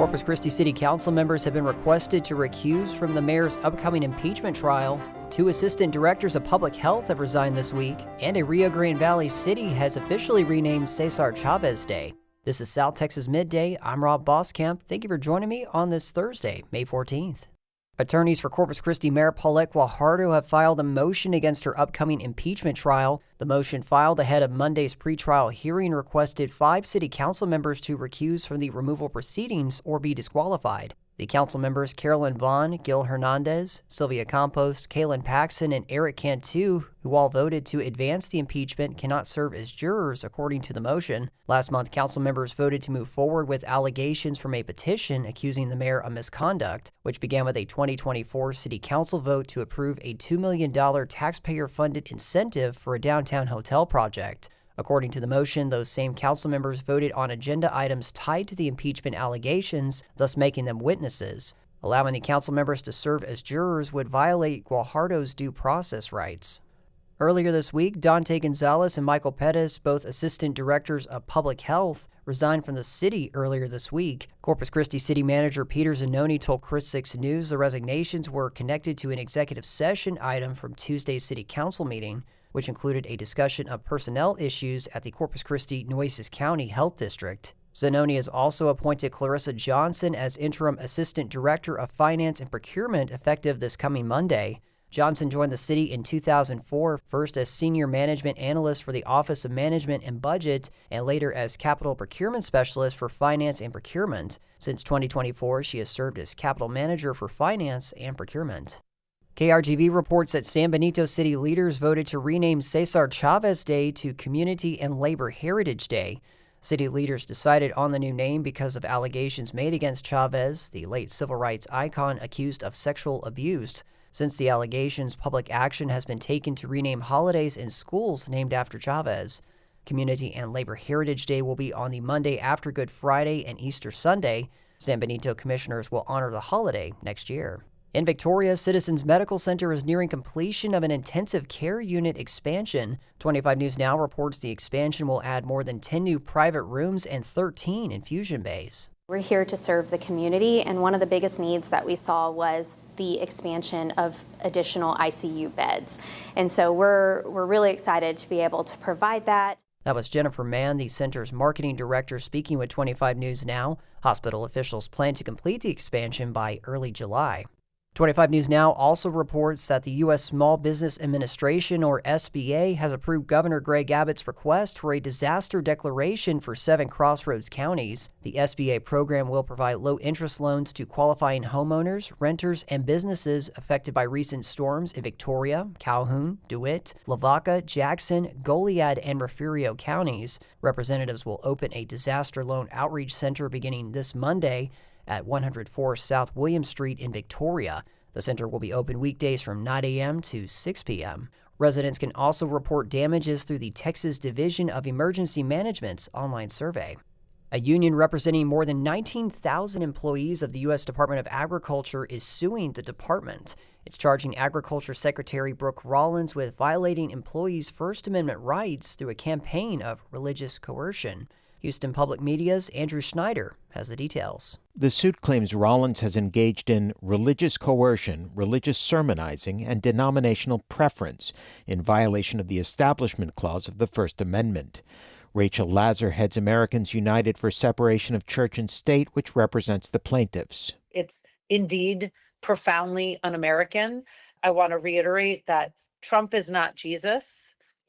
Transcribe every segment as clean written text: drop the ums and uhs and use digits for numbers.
Corpus Christi City Council members have been requested to recuse from the mayor's upcoming impeachment trial. 2 assistant directors of public health have resigned this week, and a Rio Grande Valley city has officially renamed Cesar Chavez Day. This is South Texas Midday. I'm Rob Boskamp. Thank you for joining me on this Thursday, May 14th. Attorneys for Corpus Christi Mayor Paulette Guajardo have filed a motion against her upcoming impeachment trial. The motion filed ahead of Monday's pretrial hearing requested 5 city council members to recuse from the removal proceedings or be disqualified. The council members Carolyn Vaughn, Gil Hernandez, Sylvia Campos, Kaylin Paxson, and Eric Cantu, who all voted to advance the impeachment, cannot serve as jurors, according to the motion. Last month, council members voted to move forward with allegations from a petition accusing the mayor of misconduct, which began with a 2024 city council vote to approve a $2 million taxpayer-funded incentive for a downtown hotel project. According to the motion, those same council members voted on agenda items tied to the impeachment allegations, thus making them witnesses. Allowing the council members to serve as jurors would violate Guajardo's due process rights. Earlier this week, Dante Gonzalez and Michael Pettis, both assistant directors of public health, resigned from the city earlier this week. Corpus Christi City Manager Peter Zanoni told Chris 6 News the resignations were connected to an executive session item from Tuesday's city council meeting, which included a discussion of personnel issues at the Corpus Christi Nueces County Health District. Zanoni has also appointed Clarissa Johnson as Interim Assistant Director of Finance and Procurement effective this coming Monday. Johnson joined the city in 2004, first as Senior Management Analyst for the Office of Management and Budget, and later as Capital Procurement Specialist for Finance and Procurement. Since 2024, she has served as Capital Manager for Finance and Procurement. KRGV reports that San Benito city leaders voted to rename Cesar Chavez Day to Community and Labor Heritage Day. City leaders decided on the new name because of allegations made against Chavez, the late civil rights icon accused of sexual abuse. Since the allegations, public action has been taken to rename holidays and schools named after Chavez. Community and Labor Heritage Day will be on the Monday after Good Friday and Easter Sunday. San Benito commissioners will honor the holiday next year. In Victoria, Citizens Medical Center is nearing completion of an intensive care unit expansion. 25 News Now reports the expansion will add more than 10 new private rooms and 13 infusion bays. We're here to serve the community, and one of the biggest needs that we saw was the expansion of additional ICU beds. And so we're really excited to be able to provide that. That was Jennifer Mann, the center's marketing director, speaking with 25 News Now. Hospital officials plan to complete the expansion by early July. 25 News Now also reports that the U.S. Small Business Administration, or SBA, has approved Governor Greg Abbott's request for a disaster declaration for 7 Crossroads counties. The SBA program will provide low-interest loans to qualifying homeowners, renters, and businesses affected by recent storms in Victoria, Calhoun, DeWitt, Lavaca, Jackson, Goliad, and Refugio counties. Representatives will open a disaster loan outreach center beginning this Monday at 104 South William Street in Victoria. The center will be open weekdays from 9 a.m. to 6 p.m. Residents can also report damages through the Texas Division of Emergency Management's online survey. A union representing more than 19,000 employees of the U.S. Department of Agriculture is suing the department. It's charging Agriculture Secretary Brooke Rollins with violating employees' First Amendment rights through a campaign of religious coercion. Houston Public Media's Andrew Schneider has the details. The suit claims Rollins has engaged in religious coercion, religious sermonizing, and denominational preference in violation of the Establishment Clause of the First Amendment. Rachel Lazar heads Americans United for Separation of Church and State, which represents the plaintiffs. It's indeed profoundly un-American. I want to reiterate that Trump is not Jesus.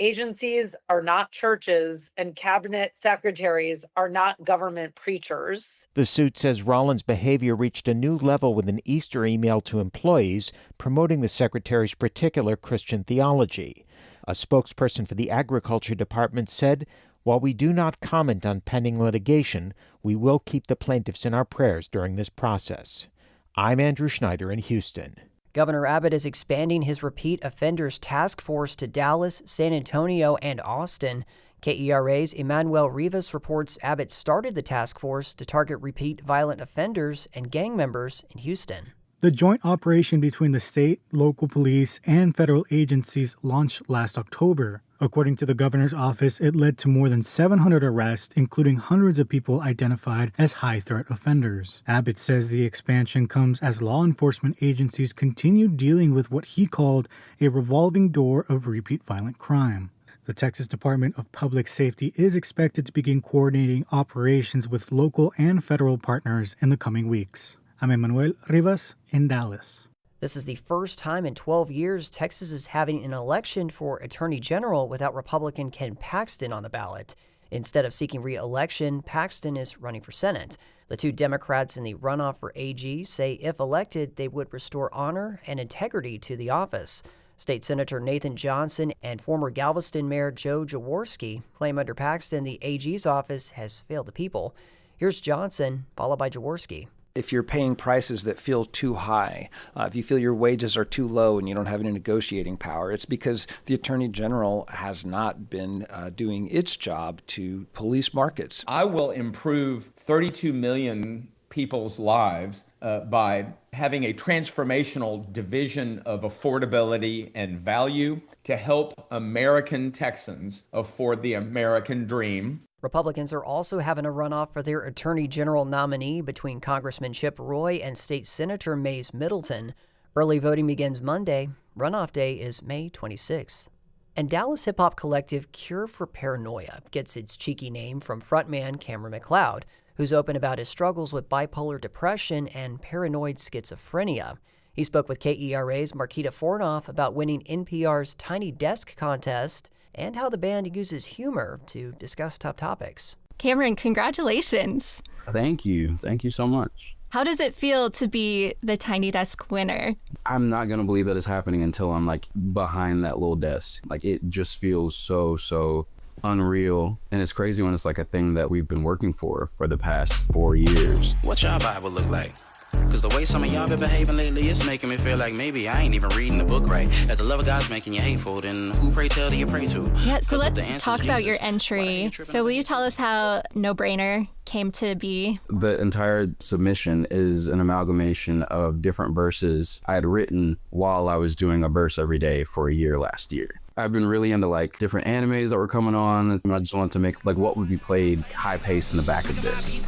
Agencies are not churches, and cabinet secretaries are not government preachers. The suit says Rollins' behavior reached a new level with an Easter email to employees promoting the secretary's particular Christian theology. A spokesperson for the Agriculture Department said, "While we do not comment on pending litigation, we will keep the plaintiffs in our prayers during this process." I'm Andrew Schneider in Houston. Governor Abbott is expanding his repeat offenders task force to Dallas, San Antonio, and Austin. KERA's Emmanuel Rivas reports Abbott started the task force to target repeat violent offenders and gang members in Houston. The joint operation between the state, local police, and federal agencies launched last October. According to the governor's office, it led to more than 700 arrests, including hundreds of people identified as high-threat offenders. Abbott says the expansion comes as law enforcement agencies continue dealing with what he called a revolving door of repeat violent crime. The Texas Department of Public Safety is expected to begin coordinating operations with local and federal partners in the coming weeks. I'm Emmanuel Rivas in Dallas. This is the first time in 12 years Texas is having an election for Attorney General without Republican Ken Paxton on the ballot. Instead of seeking re-election, Paxton is running for Senate. The two Democrats in the runoff for AG say if elected, they would restore honor and integrity to the office. State Senator Nathan Johnson and former Galveston Mayor Joe Jaworski claim under Paxton the AG's office has failed the people. Here's Johnson, followed by Jaworski. If you're paying prices that feel too high, if you feel your wages are too low and you don't have any negotiating power, it's because the Attorney General has not been doing its job to police markets. I will improve 32 million people's lives by having a transformational division of affordability and value to help American Texans afford the American dream. Republicans are also having a runoff for their Attorney General nominee between Congressman Chip Roy and State Senator Mays Middleton. Early voting begins Monday. Runoff day is May 26th. And Dallas hip-hop collective Cure for Paranoia gets its cheeky name from frontman Cameron McLeod, who's open about his struggles with bipolar depression and paranoid schizophrenia. He spoke with KERA's Marquita Fornoff about winning NPR's Tiny Desk contest and how the band uses humor to discuss tough topics. Cameron, congratulations. Thank you. Thank you so much. How does it feel to be the Tiny Desk winner? I'm not going to believe that it's happening until I'm behind that little desk. It just feels so unreal. And it's crazy when it's a thing that we've been working for the past 4 years. What y'all Bible look like? Because the way some of y'all been behaving lately, it's making me feel like maybe I ain't even reading the book right. If the love of God's making you hateful, then who pray tell do you pray to? Yeah, so let's talk about your entry. So will you tell us how No Brainer came to be? The entire submission is an amalgamation of different verses I had written while I was doing a verse every day for a year last year. I've been really into different animes that were coming on, and I just wanted to make what would be played high pace in the back of this.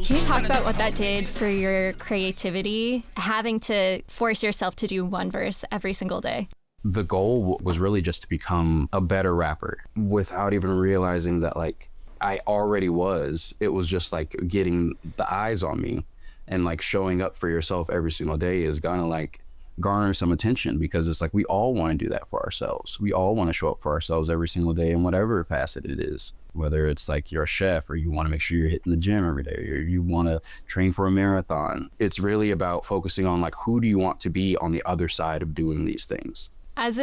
Can you talk about what that did for your creativity, having to force yourself to do one verse every single day? The goal was really just to become a better rapper without even realizing that I already was. It was just getting the eyes on me. And showing up for yourself every single day is gonna garner some attention, because it's we all want to do that for ourselves. We all want to show up for ourselves every single day in whatever facet it is, whether it's you're a chef, or you want to make sure you're hitting the gym every day, or you want to train for a marathon. It's really about focusing on who do you want to be on the other side of doing these things. As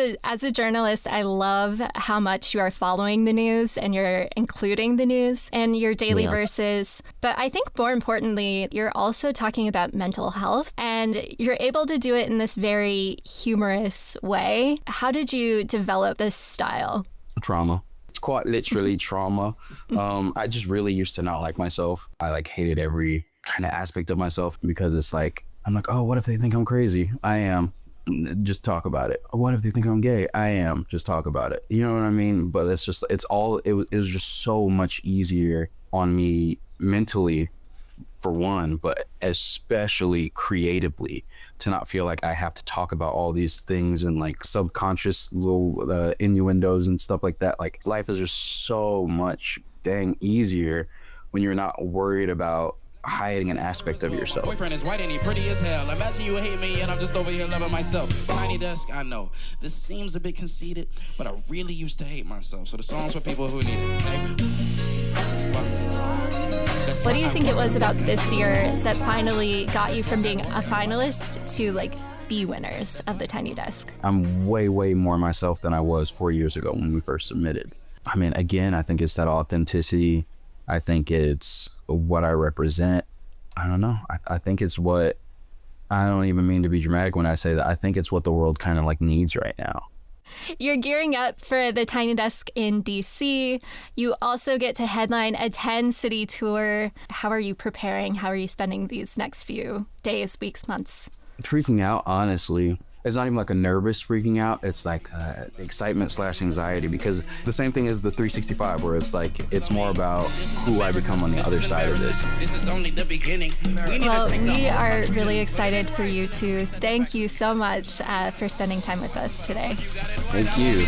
a journalist, I love how much you are following the news and you're including the news in your daily verses. But I think more importantly, you're also talking about mental health, and you're able to do it in this very humorous way. How did you develop this style? Trauma. It's quite literally trauma. I just really used to not like myself. I hated every kind of aspect of myself, because it's I'm oh, what if they think I'm crazy? I am. Just talk about it. What if they think I'm gay? I am. Just talk about it. You know what I mean? But it was just so much easier on me mentally, for one, but especially creatively, to not feel like I have to talk about all these things and subconscious little innuendos and stuff like that. Life is just so much dang easier when you're not worried about hiding an aspect of yourself. My boyfriend is white and he pretty as hell. Imagine you hate me and I'm just over here loving myself. Tiny Desk, I know this seems a bit conceited, but I really used to hate myself. So the song's for people who need it. What do you think it was about this year that finally got you from being a finalist to the winners of the Tiny Desk? I'm way more myself than I was 4 years ago when we first submitted. I mean, again, I think it's that authenticity. I think it's what I represent. I don't know. I think it's what, I don't even mean to be dramatic when I say that. I think it's what the world kind of needs right now. You're gearing up for the Tiny Desk in DC. You also get to headline a 10-city tour. How are you preparing? How are you spending these next few days, weeks, months? Freaking out, honestly. It's not even like a nervous freaking out. It's like excitement/anxiety, because the same thing as the 365, where it's like, it's more about who I become on the other side of this. This is only the beginning. Well, we are really excited for you too. Thank you so much for spending time with us today. Thank you.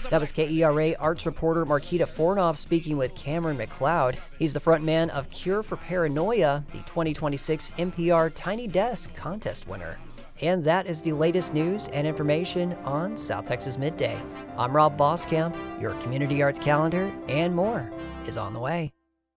That was KERA arts reporter Marquita Fornoff speaking with Cameron McLeod. He's the frontman of Cure for Paranoia, the 2026 NPR Tiny Desk contest winner. And that is the latest news and information on South Texas Midday. I'm Rob Boskamp. Your community arts calendar and more is on the way.